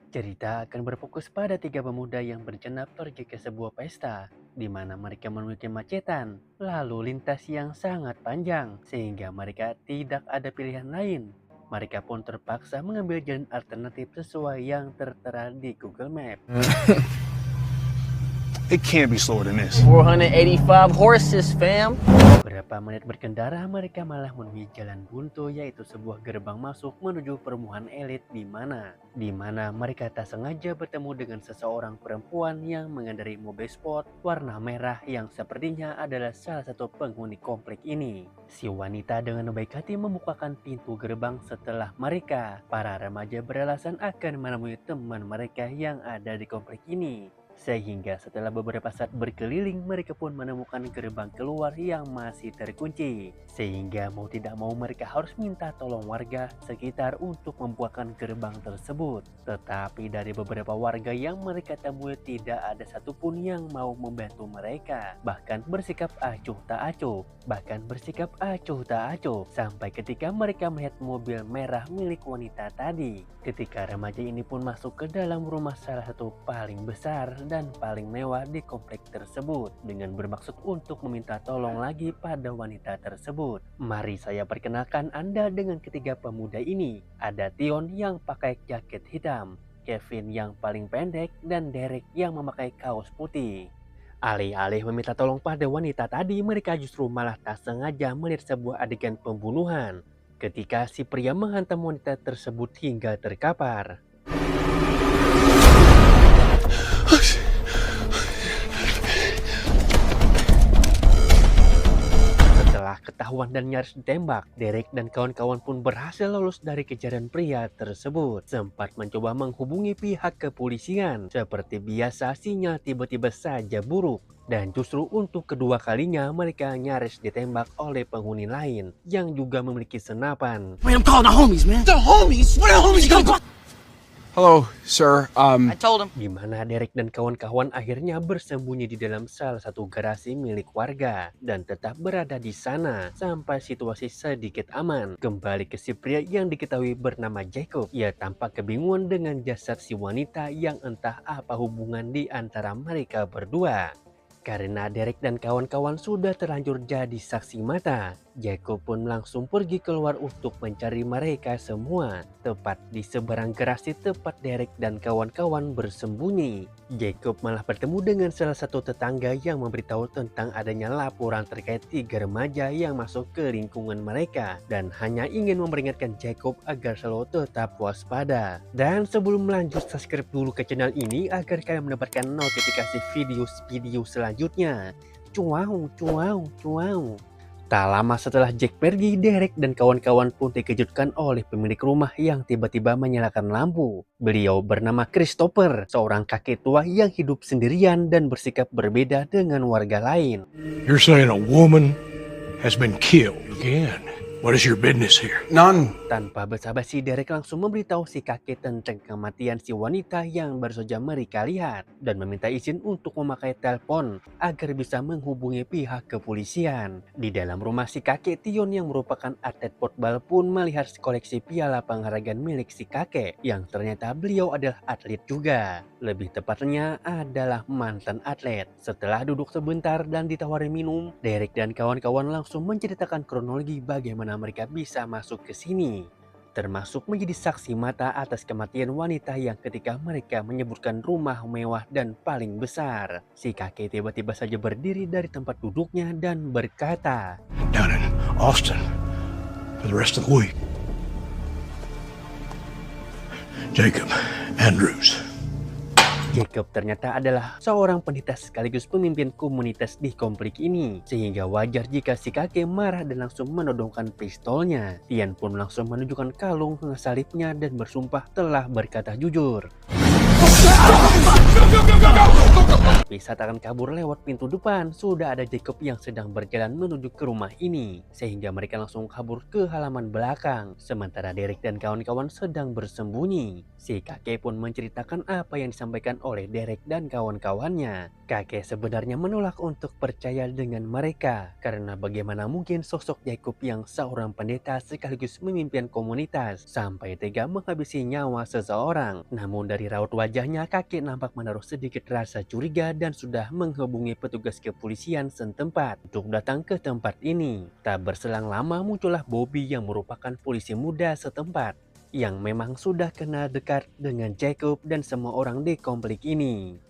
Cerita akan berfokus pada tiga pemuda yang berjenak pergi ke sebuah pesta, di mana mereka menuju kemacetan, lalu lintas yang sangat panjang, sehingga mereka tidak ada pilihan lain. Mereka pun terpaksa mengambil jalan alternatif sesuai yang tertera di Google Maps. It can't be slower than this. 485 horses, fam. Beberapa menit berkendara, mereka malah menemui jalan buntu, yaitu sebuah gerbang masuk menuju perumahan elit di mana mereka tak sengaja bertemu dengan seseorang perempuan yang mengendarai mobil sport warna merah yang sepertinya adalah salah satu penghuni komplek ini. Si wanita dengan baik hati membukakan pintu gerbang setelah para remaja beralasan akan menemui teman mereka yang ada di komplek ini. Sehingga setelah beberapa saat berkeliling, mereka pun menemukan gerbang keluar yang masih terkunci. Sehingga mau tidak mau mereka harus minta tolong warga sekitar untuk membukakan gerbang tersebut. Tetapi dari beberapa warga yang mereka temui tidak ada satupun yang mau membantu mereka. Bahkan bersikap acuh tak acuh. Sampai ketika mereka melihat mobil merah milik wanita tadi. Ketika remaja ini pun masuk ke dalam rumah salah satu paling besar dan paling mewah di komplek tersebut dengan bermaksud untuk meminta tolong lagi pada wanita tersebut. Mari saya perkenalkan Anda dengan ketiga pemuda ini. Ada Tion yang pakai jaket hitam, Kevin yang paling pendek, dan Derek yang memakai kaos putih. Alih-alih meminta tolong pada wanita tadi, mereka justru malah tak sengaja melihat sebuah adegan pembunuhan ketika si pria menghantam wanita tersebut hingga terkapar. Setelah ketahuan dan nyaris ditembak, Derek dan kawan-kawan pun berhasil lolos dari kejaran pria tersebut. Sempat mencoba menghubungi pihak kepolisian. Seperti biasa, sinyal tiba-tiba saja buruk. Dan justru untuk kedua kalinya mereka nyaris ditembak oleh penghuni lain yang juga memiliki senapan. Man, I'm calling the homies, man. The homies? Where the homies go? Hello, sir. I told him. Di mana Derek dan kawan-kawan akhirnya bersembunyi di dalam salah satu garasi milik warga dan tetap berada di sana sampai situasi sedikit aman. Kembali ke si pria yang diketahui bernama Jacob. Ia tampak kebingungan dengan jasad si wanita yang entah apa hubungan di antara mereka berdua. Karena Derek dan kawan-kawan sudah terlanjur jadi saksi mata, Jacob pun langsung pergi keluar untuk mencari mereka semua. Tepat di seberang garasi tempat Derek dan kawan-kawan bersembunyi, Jacob malah bertemu dengan salah satu tetangga yang memberitahu tentang adanya laporan terkait tiga remaja yang masuk ke lingkungan mereka dan hanya ingin memperingatkan Jacob agar selalu tetap waspada. Dan sebelum lanjut, subscribe dulu ke channel ini agar kalian mendapatkan notifikasi video selanjutnya. Cuau. Tak lama setelah Jack pergi, Derek dan kawan-kawan pun dikejutkan oleh pemilik rumah yang tiba-tiba menyalakan lampu. Beliau bernama Christopher, seorang kakek tua yang hidup sendirian dan bersikap berbeda dengan warga lain. You're saying a woman has been killed again? What is your business here? None. Tanpa basa-basi, Derek langsung memberitahu si kakek tentang kematian si wanita yang baru saja mereka lihat dan meminta izin untuk memakai telepon agar bisa menghubungi pihak kepolisian. Di dalam rumah si kakek, Tion yang merupakan atlet potbal pun melihat koleksi piala penghargaan milik si kakek yang ternyata beliau adalah atlet juga. Lebih tepatnya adalah mantan atlet. Setelah duduk sebentar dan ditawari minum, Derek dan kawan-kawan langsung menceritakan kronologi bagaimana mereka bisa masuk ke sini, termasuk menjadi saksi mata atas kematian wanita yang ketika mereka menyebutkan rumah mewah dan paling besar. Si kakek tiba-tiba saja berdiri dari tempat duduknya dan berkata, Down in Austin for the rest of the week. Jacob Andrews. Jacob ternyata adalah seorang pendeta sekaligus pemimpin komunitas di komplek ini. Sehingga wajar jika si kakek marah dan langsung menodongkan pistolnya. Tian pun langsung menunjukkan kalung salibnya dan bersumpah telah berkata jujur. Tapi saat akan kabur lewat pintu depan, sudah ada Jacob yang sedang berjalan menuju ke rumah ini. Sehingga mereka langsung kabur ke halaman belakang. Sementara Derek dan kawan-kawan sedang bersembunyi. Si kakek pun menceritakan apa yang disampaikan oleh Derek dan kawan-kawannya. Kakek sebenarnya menolak untuk percaya dengan mereka. Karena bagaimana mungkin sosok Jacob yang seorang pendeta sekaligus memimpin komunitas sampai tega menghabisi nyawa seseorang. Namun dari raut wajahnya, kakek nampak menaruh sedikit rasa curiga dan sudah menghubungi petugas kepolisian setempat untuk datang ke tempat ini. Tak berselang lama muncullah Bobby yang merupakan polisi muda setempat yang memang sudah kenal dekat dengan Jacob dan semua orang di komplek ini.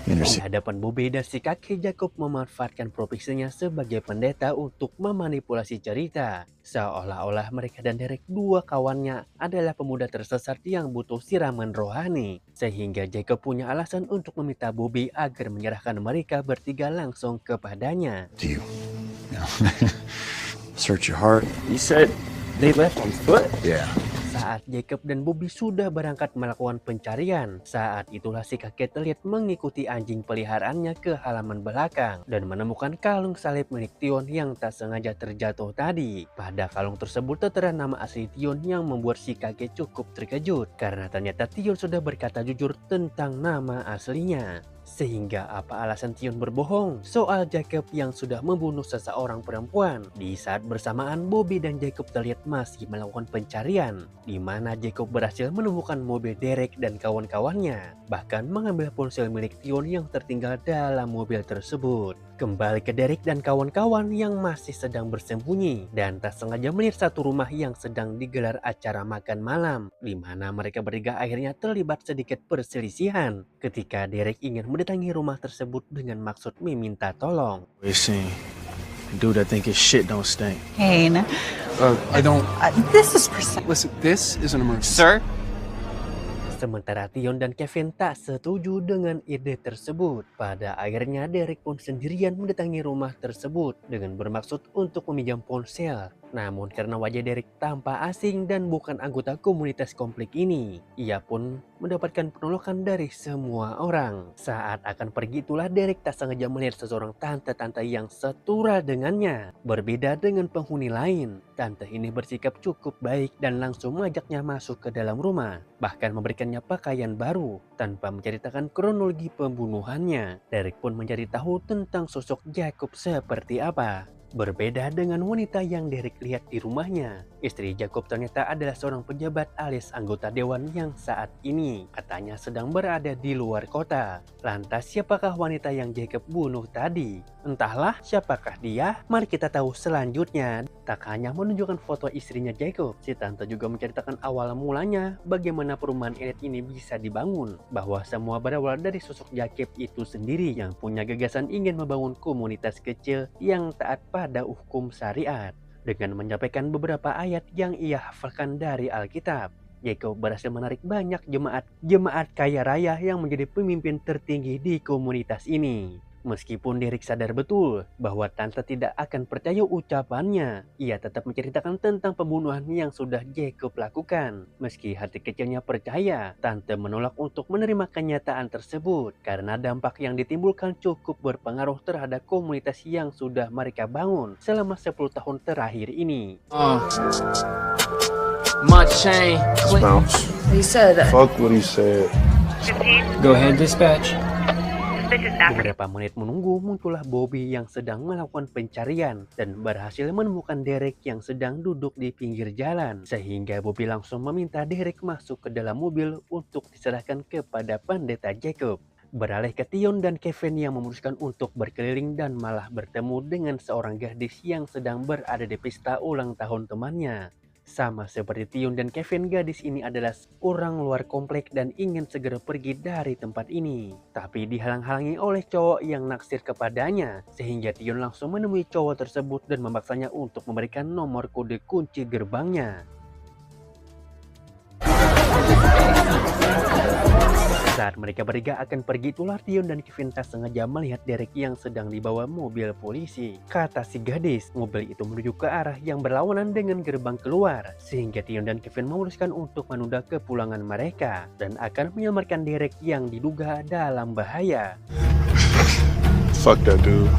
Di hadapan Bobby dan si kakek, Jacob memanfaatkan profesinya sebagai pendeta untuk memanipulasi cerita. Seolah-olah mereka dan Derek, dua kawannya, adalah pemuda tersesat yang butuh siraman rohani. Sehingga Jacob punya alasan untuk meminta Bobby agar menyerahkan mereka bertiga langsung kepadanya. Do you? Search your heart. You said they left on foot? Yeah. Saat Jacob dan Bobby sudah berangkat melakukan pencarian, saat itulah si kakek terlihat mengikuti anjing peliharaannya ke halaman belakang dan menemukan kalung salib milik Tion yang tak sengaja terjatuh tadi. Pada kalung tersebut tertera nama asli Tion yang membuat si kakek cukup terkejut karena ternyata Tion sudah berkata jujur tentang nama aslinya. Sehingga apa alasan Tion berbohong soal Jacob yang sudah membunuh seseorang perempuan? Di saat bersamaan, Bobby dan Jacob terlihat masih melakukan pencarian, di mana Jacob berhasil menemukan mobil Derek dan kawan-kawannya, bahkan mengambil ponsel milik Tion yang tertinggal dalam mobil tersebut. Kembali ke Derek dan kawan-kawan yang masih sedang bersembunyi dan tak sengaja melihat satu rumah yang sedang digelar acara makan malam, di mana mereka bertiga akhirnya terlibat sedikit perselisihan ketika Derek ingin mendatangi rumah tersebut dengan maksud meminta tolong. We seen dude that think his shit don't stink. Kane, I don't. this is precise. Listen, this is an emergency. Sir? Sementara Tion dan Kevin tak setuju dengan ide tersebut. Pada akhirnya Derek pun sendirian mendatangi rumah tersebut dengan bermaksud untuk meminjam ponsel. Namun karena wajah Derek tampak asing dan bukan anggota komunitas komplek ini, ia pun mendapatkan penolakan dari semua orang. Saat akan pergi itulah Derek tak sengaja melihat seseorang tante-tante yang setura dengannya. Berbeda dengan penghuni lain, tante ini bersikap cukup baik dan langsung mengajaknya masuk ke dalam rumah. Bahkan memberikannya pakaian baru tanpa menceritakan kronologi pembunuhannya. Derek pun mencari tahu tentang sosok Jacob seperti apa. Berbeda dengan wanita yang Derek lihat di rumahnya, istri Jacob ternyata adalah seorang pejabat alias anggota dewan yang saat ini katanya sedang berada di luar kota. Lantas siapakah wanita yang Jacob bunuh tadi? Entahlah siapakah dia, mari kita tahu selanjutnya. Tak hanya menunjukkan foto istrinya Jacob, si tante juga menceritakan awal mulanya bagaimana perumahan elit ini bisa dibangun, bahwa semua berawal dari sosok Jacob itu sendiri yang punya gagasan ingin membangun komunitas kecil yang taat pada hukum syariat. Dengan menyampaikan beberapa ayat yang ia hafalkan dari Alkitab, Jacob berhasil menarik banyak jemaat kaya raya yang menjadi pemimpin tertinggi di komunitas ini. Meskipun Derek sadar betul bahwa tante tidak akan percaya ucapannya, ia tetap menceritakan tentang pembunuhan yang sudah Jacob lakukan. Meski hati kecilnya percaya, tante menolak untuk menerima kenyataan tersebut karena dampak yang ditimbulkan cukup berpengaruh terhadap komunitas yang sudah mereka bangun selama 10 tahun terakhir ini. My chain. Bounce. He said Fuck what he said. Go ahead, dispatch. Beberapa menit menunggu, muncullah Bobby yang sedang melakukan pencarian dan berhasil menemukan Derek yang sedang duduk di pinggir jalan. Sehingga Bobby langsung meminta Derek masuk ke dalam mobil untuk diserahkan kepada pendeta Jacob. Beralih ke Tion dan Kevin yang memutuskan untuk berkeliling dan malah bertemu dengan seorang gadis yang sedang berada di pesta ulang tahun temannya. Sama seperti Tion dan Kevin, gadis ini adalah orang luar komplek dan ingin segera pergi dari tempat ini. Tapi dihalang-halangi oleh cowok yang naksir kepadanya, sehingga Tion langsung menemui cowok tersebut dan memaksanya untuk memberikan nomor kode kunci gerbangnya. Saat mereka bertiga akan pergi, itulah Tion dan Kevin tak sengaja melihat Derek yang sedang dibawa mobil polisi. Kata si gadis, mobil itu menuju ke arah yang berlawanan dengan gerbang keluar, sehingga Tion dan Kevin memutuskan untuk menunda kepulangan mereka dan akan menyelamatkan Derek yang diduga dalam bahaya. Fuck that dude.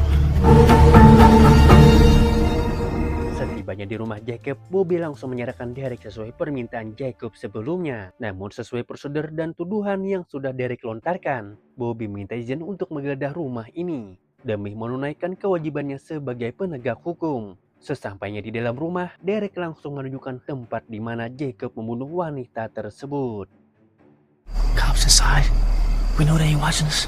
Setibanya di rumah Jacob, Bobby langsung menyerahkan Derek sesuai permintaan Jacob sebelumnya. Namun sesuai prosedur dan tuduhan yang sudah Derek lontarkan, Bobby minta izin untuk menggeledah rumah ini demi menunaikan kewajibannya sebagai penegak hukum. Sesampainya di dalam rumah, Derek langsung menunjukkan tempat di mana Jacob membunuh wanita tersebut. Cops inside. We know they ain't watching us.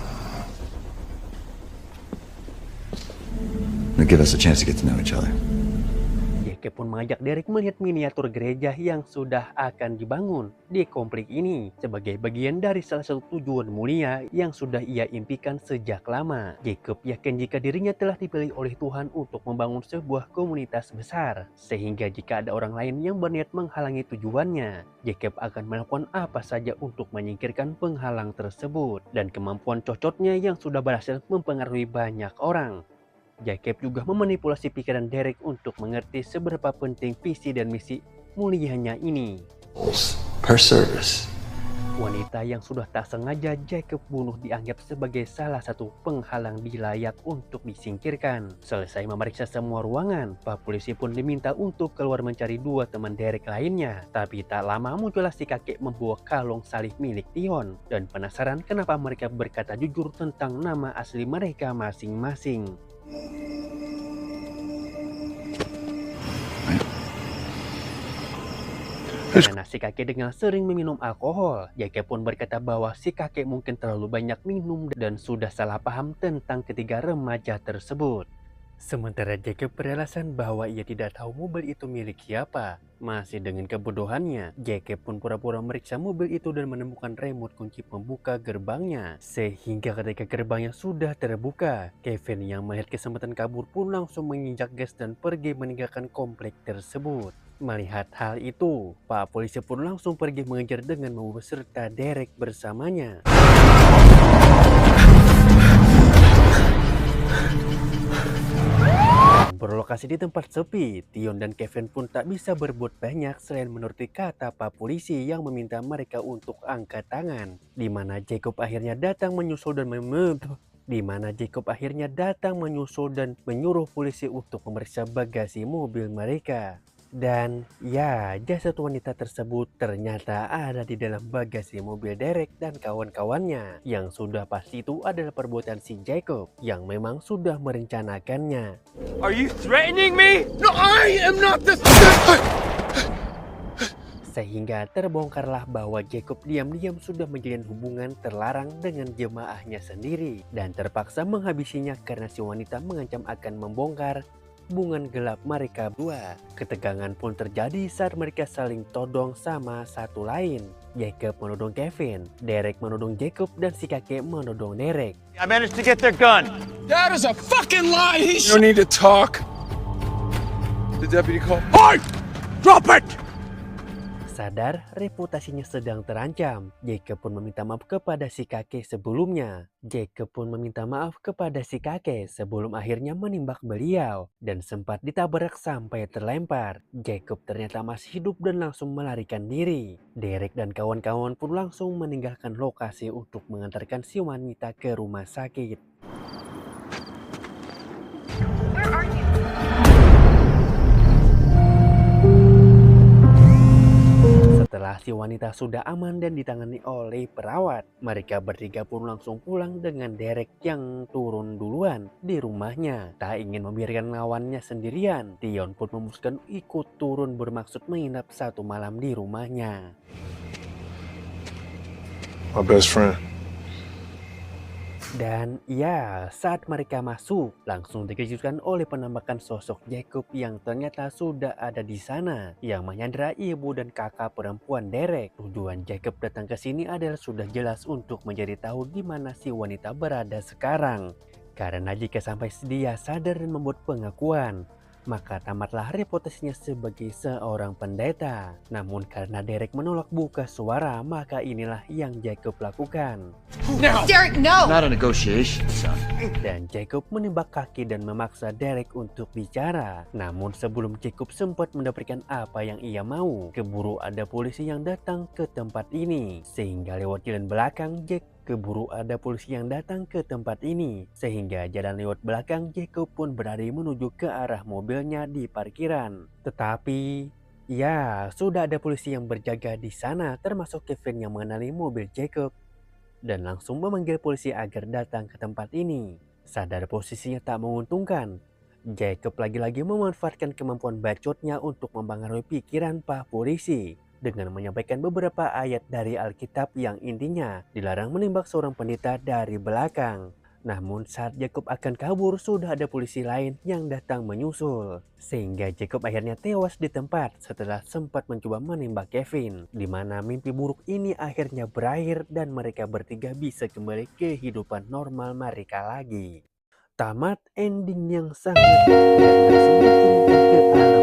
It'll give us a chance to get to know each other. Jacob pun mengajak Derek melihat miniatur gereja yang sudah akan dibangun di komplek ini sebagai bagian dari salah satu tujuan mulia yang sudah ia impikan sejak lama. Jacob yakin jika dirinya telah dipilih oleh Tuhan untuk membangun sebuah komunitas besar, sehingga jika ada orang lain yang berniat menghalangi tujuannya, Jacob akan melakukan apa saja untuk menyingkirkan penghalang tersebut. Dan kemampuan cocotnya yang sudah berhasil mempengaruhi banyak orang. Jacob juga memanipulasi pikiran Derek untuk mengerti seberapa penting visi dan misi mulianya ini. Per service. Wanita yang sudah tak sengaja Jacob bunuh dianggap sebagai salah satu penghalang layak untuk disingkirkan. Selesai memeriksa semua ruangan, Pak polisi pun diminta untuk keluar mencari dua teman Derek lainnya. Tapi tak lama muncullah si kakek membawa kalung salib milik Tion, dan penasaran kenapa mereka berkata jujur tentang nama asli mereka masing-masing. Karena si kakek dengan sering meminum alkohol, Jacob pun berkata bahwa si kakek mungkin terlalu banyak minum dan sudah salah paham tentang ketiga remaja tersebut. Sementara Jacob beralasan bahwa ia tidak tahu mobil itu milik siapa. Masih dengan kebodohannya, Jacob pun pura-pura meriksa mobil itu dan menemukan remote kunci pembuka gerbangnya. Sehingga ketika gerbangnya sudah terbuka, Kevin yang melihat kesempatan kabur pun langsung menginjak gas dan pergi meninggalkan komplek tersebut. Melihat hal itu, Pak polisi pun langsung pergi mengejar dengan membawa serta Derek bersamanya. Berlokasi di tempat sepi, Tion dan Kevin pun tak bisa berbuat banyak selain menuruti kata Pak polisi yang meminta mereka untuk angkat tangan. Di mana Jacob akhirnya datang menyusul dan menyuruh polisi untuk memeriksa bagasi mobil mereka. Dan ya, jasad wanita tersebut ternyata ada di dalam bagasi mobil Derek dan kawan-kawannya. Yang sudah pasti itu adalah perbuatan si Jacob yang memang sudah merencanakannya. Are you threatening me? No, I am not the... Sehingga terbongkarlah bahwa Jacob diam-diam sudah menjalin hubungan terlarang dengan jemaahnya sendiri dan terpaksa menghabisinya karena si wanita mengancam akan membongkar hubungan gelap mereka berdua. Ketegangan pun terjadi saat mereka saling todong sama satu lain. Jacob menodong Kevin, Derek menodong Jacob, dan si kakek menodong Derek. I managed to get their gun. That is a fucking lie! You don't need to talk. The deputy called. Hey! Drop it! Sadar reputasinya sedang terancam, Jacob pun meminta maaf kepada si kakek sebelumnya. Jacob pun meminta maaf kepada si kakek sebelum akhirnya menembak beliau dan sempat ditabrak sampai terlempar. Jacob ternyata masih hidup dan langsung melarikan diri. Derek dan kawan-kawan pun langsung meninggalkan lokasi untuk mengantarkan si wanita ke rumah sakit. Setelah si wanita sudah aman dan ditangani oleh perawat, mereka bertiga pun langsung pulang dengan Derek yang turun duluan di rumahnya. Tak ingin membiarkan lawannya sendirian, Tion pun memutuskan ikut turun bermaksud menginap satu malam di rumahnya. My best friend. Dan ya, saat mereka masuk, langsung dikejutkan oleh penampakan sosok Jacob yang ternyata sudah ada di sana, yang menyandera ibu dan kakak perempuan Derek. Tujuan Jacob datang ke sini adalah sudah jelas untuk mencari tahu di mana si wanita berada sekarang. Karena jika sampai dia sadar dan membuat pengakuan, maka tamatlah reputasinya sebagai seorang pendeta. Namun karena Derek menolak buka suara, maka inilah yang Jacob lakukan. Derek, no! Not a negotiation, son. Dan Jacob menembak kaki dan memaksa Derek untuk bicara. Namun sebelum Jacob sempat mendapatkan apa yang ia mau, keburu ada polisi yang datang ke tempat ini. Sehingga lewat jalan belakang, keburu ada polisi yang datang ke tempat ini. Sehingga jalan lewat belakang, Jacob pun berlari menuju ke arah mobilnya di parkiran. Tetapi ya, sudah ada polisi yang berjaga di sana, termasuk Kevin yang mengenali mobil Jacob dan langsung memanggil polisi agar datang ke tempat ini. Sadar posisinya tak menguntungkan, Jacob lagi-lagi memanfaatkan kemampuan bacotnya untuk mempengaruhi pikiran Pak Polisi dengan menyampaikan beberapa ayat dari Alkitab yang intinya dilarang menembak seorang pendeta dari belakang. Namun saat Jacob akan kabur, sudah ada polisi lain yang datang menyusul. Sehingga Jacob akhirnya tewas di tempat setelah sempat mencoba menembak Kevin. Di mana mimpi buruk ini akhirnya berakhir dan mereka bertiga bisa kembali ke kehidupan normal mereka lagi. Tamat ending yang sangat dan langsung dikirimkan ke alam